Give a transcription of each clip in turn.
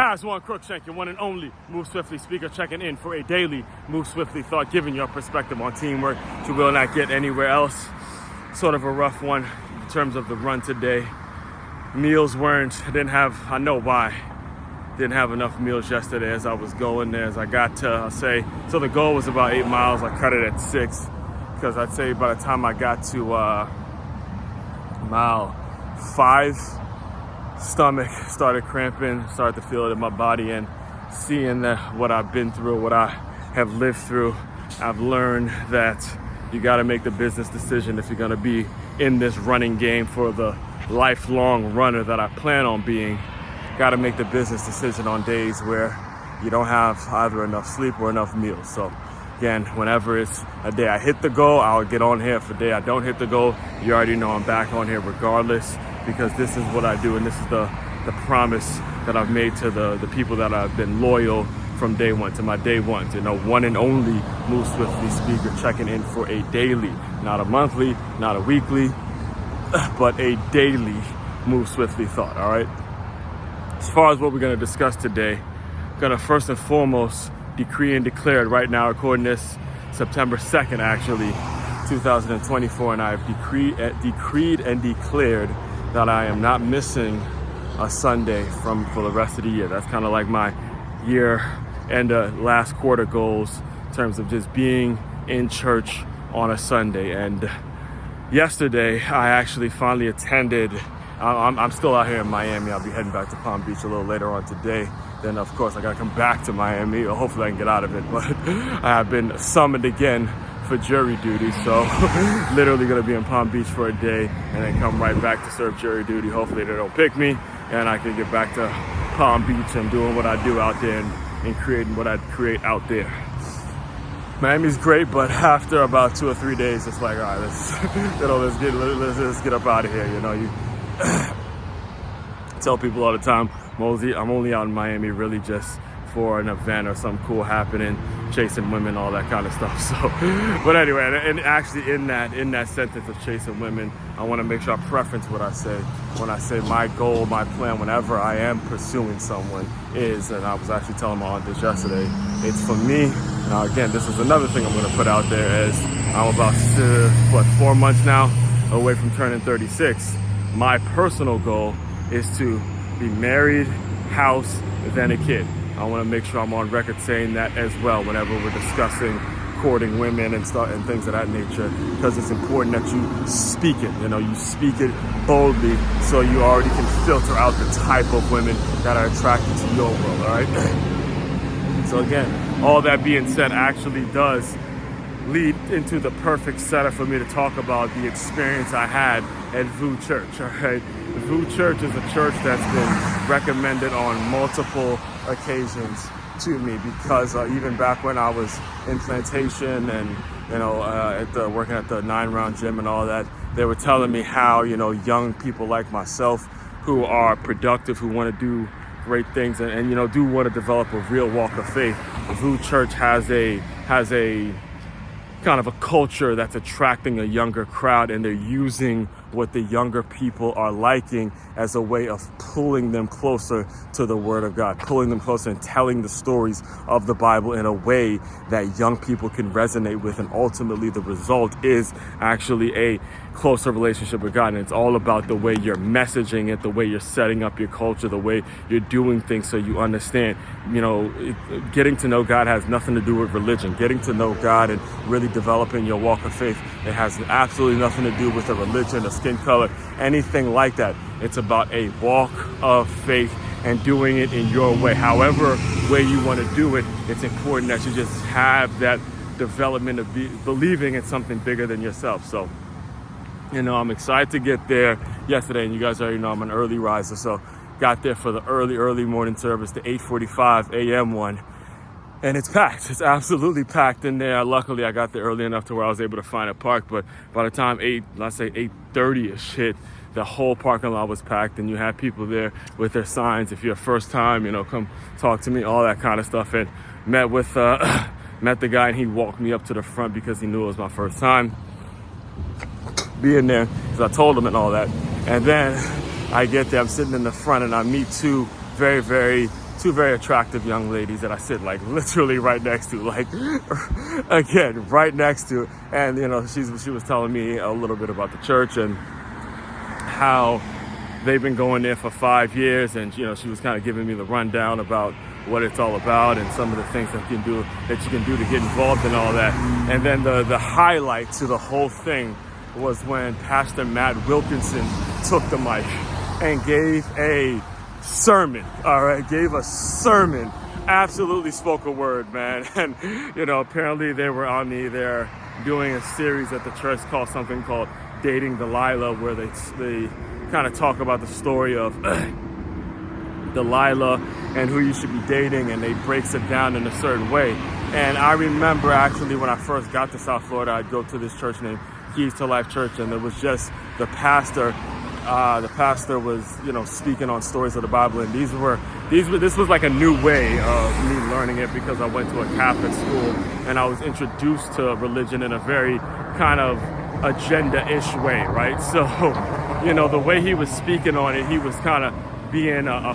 Aswand, Cruickshank, your one and only Move Swiftly speaker, checking in for a daily Move Swiftly thought, giving your perspective on teamwork you will not get anywhere else. Sort of a rough one in terms of the run today. Meals didn't have enough meals yesterday as I was going there. As I got to, so the goal was about 8 miles. I cut it at 6 because I'd say by the time I got to mile 5, stomach started cramping, started to feel it in my body, and seeing what I've been through, what I have lived through, I've learned that you got to make the business decision if you're going to be in this running game for the lifelong runner that I plan on being. Got to make the business decision on days where you don't have either enough sleep or enough meals. So again, whenever it's a day I hit the goal, I'll get on here. If a day I don't hit the goal, you already know I'm back on here regardless, because this is what I do, and this is the promise that I've made to the people that I've been loyal from day one, to my day ones. You know, one and only Move Swiftly speaker, checking in for a daily, not a monthly, not a weekly, but a daily Move Swiftly thought, all right? As far as what we're going to discuss today, I'm going to first and foremost decree and declared right now, recording this September 2nd, actually, 2024, and I've decreed and declared that I am not missing a Sunday for the rest of the year. That's kind of like my year and last quarter goals in terms of just being in church on a Sunday. And yesterday, I actually finally attended. I'm still out here in Miami. I'll be heading back to Palm Beach a little later on today. Then, of course, I got to come back to Miami. Hopefully, I can get out of it. But I have been summoned again for jury duty. So literally going to be in Palm Beach for a day and then come right back to serve jury duty. Hopefully, they don't pick me and I can get back to Palm Beach and doing what I do out there and creating what I create out there. Miami's great, but after about 2 or 3 days, it's like, all right, let's get up out of here. You know, you tell people all the time, I'm only out in Miami really just for an event or something cool happening, chasing women, all that kind of stuff. So, but anyway, and actually in that sentence of chasing women, I want to make sure I preference what I say. When I say my goal, my plan, whenever I am pursuing someone is, and I was actually telling my aunt this yesterday, it's for me. Now again, this is another thing I'm going to put out there, as I'm about 4 months now away from turning 36. My personal goal is to be married, house, then a kid. I want to make sure I'm on record saying that as well whenever we're discussing courting women and things of that nature, because it's important that you speak it. You know, you speak it boldly so you already can filter out the type of women that are attracted to your world, all right? So again, all that being said actually does lead into the perfect setup for me to talk about the experience I had at VOUS Church, all right? VOUS Church is a church that's been recommended on multiple occasions to me, because even back when I was in plantation and, you know, working at the 9-round gym and all that, they were telling me how, you know, young people like myself who are productive, who want to do great things and you know, do want to develop a real walk of faith, VOUS Church has a kind of a culture that's attracting a younger crowd, and they're using what the younger people are liking as a way of pulling them closer to the Word of God, pulling them closer and telling the stories of the Bible in a way that young people can resonate with. And ultimately, the result is actually a closer relationship with God. And it's all about the way you're messaging it, the way you're setting up your culture, the way you're doing things, so you understand, you know, getting to know God has nothing to do with religion. Getting to know God and really developing your walk of faith, it has absolutely nothing to do with a religion, a skin color, anything like that. It's about a walk of faith and doing it in your way. However way you want to do it, it's important that you just have that development of believing in something bigger than yourself. So, you know, I'm excited to get there yesterday, and you guys already know I'm an early riser, so got there for the early morning service, the 8:45 a.m. one, and it's packed. It's absolutely packed in there. Luckily, I got there early enough to where I was able to find a park, but by the time 8:30-ish hit, the whole parking lot was packed, and you had people there with their signs. If you're first time, you know, come talk to me, all that kind of stuff. And met the guy, and he walked me up to the front because he knew it was my first time being there, because I told him and all that. And then I get there, I'm sitting in the front, and I meet two very, very two very attractive young ladies that I sit like literally right next to, like again, right next to. And you know, she was telling me a little bit about the church and how they've been going there for 5 years, and you know, she was kind of giving me the rundown about what it's all about and some of the things that you can do to get involved in all that. And then the highlight to the whole thing was when Pastor Matt Wilkinson took the mic and gave a sermon. All right, gave a sermon. Absolutely spoke a word, man. And you know, apparently they were on they're doing a series at the church called something called Dating Delilah, where they kind of talk about the story of Delilah and who you should be dating, and they breaks it down in a certain way. And I remember actually when I first got to South Florida, I'd go to this church named Keys to Life Church, and it was just the pastor. The pastor was, you know, speaking on stories of the Bible, and this was like a new way of me learning it, because I went to a Catholic school and I was introduced to religion in a very kind of agenda-ish way, right? So, you know, the way he was speaking on it, he was kind of being a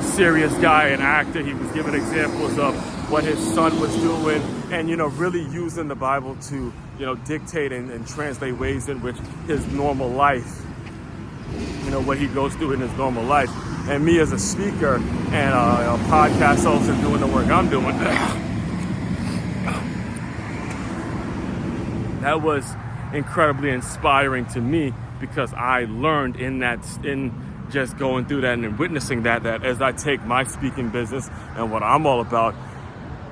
serious guy, an actor. He was giving examples of what his son was doing, and you know, really using the Bible to, you know, dictate and translate ways in which his normal life, you know, what he goes through in his normal life. And me as a speaker and a podcast host and doing the work I'm doing, that was incredibly inspiring to me, because I learned in just going through that and witnessing that as I take my speaking business and what I'm all about,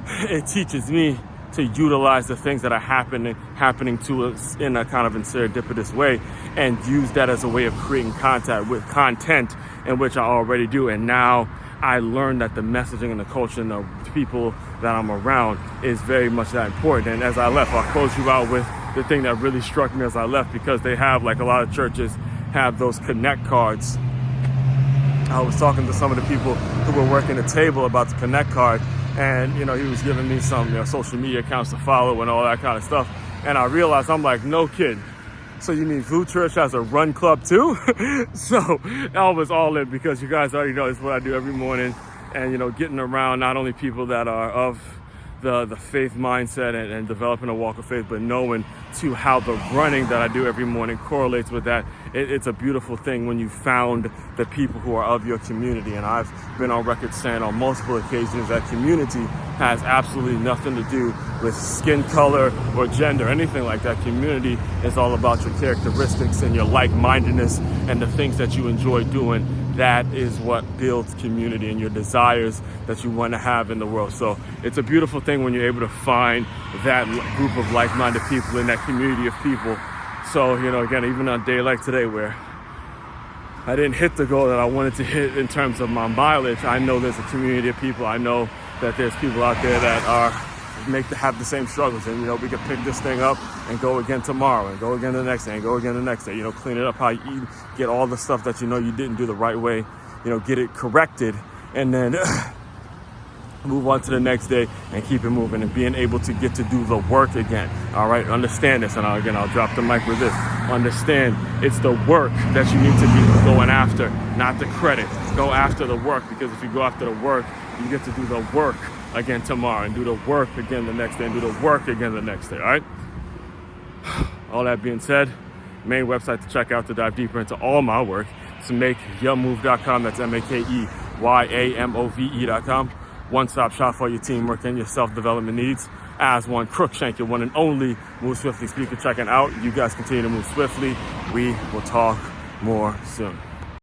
it teaches me to utilize the things that are happening to us in a kind of serendipitous way, and use that as a way of creating content in which I already do. And now I learned that the messaging and the culture and the people that I'm around is very much that important. And as I left, I'll close you out with the thing that really struck me as I left, because they have, like a lot of churches have those Connect cards. I was talking to some of the people who were working the table about the Connect card, and you know, he was giving me some, you know, social media accounts to follow and all that kind of stuff. And I realized, I'm like, no kidding. So you mean VOUS Church has a run club too? So I was all in, because you guys already know it's what I do every morning, and you know, getting around not only people that are of the faith mindset and developing a walk of faith, but knowing too how the running that I do every morning correlates with that. It's a beautiful thing when you found the people who are of your community. And I've been on record saying on multiple occasions that community has absolutely nothing to do with skin color or gender, anything like that. Community is all about your characteristics and your like-mindedness and the things that you enjoy doing. That is what builds community and your desires that you want to have in the world. So it's a beautiful thing when you're able to find that group of like-minded people in that community of people. So, you know, again, even on a day like today where I didn't hit the goal that I wanted to hit in terms of my mileage, I know there's a community of people. I know that there's people out there that have the same struggles, and you know, we can pick this thing up and go again tomorrow, and go again the next day, and go again the next day. You know, clean it up how you eat, get all the stuff that you know you didn't do the right way, you know, get it corrected, and then move on to the next day and keep it moving, and being able to get to do the work again. All right, understand this, and I'll drop the mic with this. Understand, it's the work that you need to be going after, not the credit. Go after the work, because if you go after the work, you get to do the work again tomorrow, and do the work again the next day, and do the work again the next day. All right, all that being said, main website to check out to dive deeper into all my work is makeyourmove.com. That's makeyourmove.com. One-stop shop for your teamwork and your self-development needs. Aswand, Cruickshank, your one and only Move Swiftly speaker, checking out. You guys continue to move swiftly. We will talk more soon.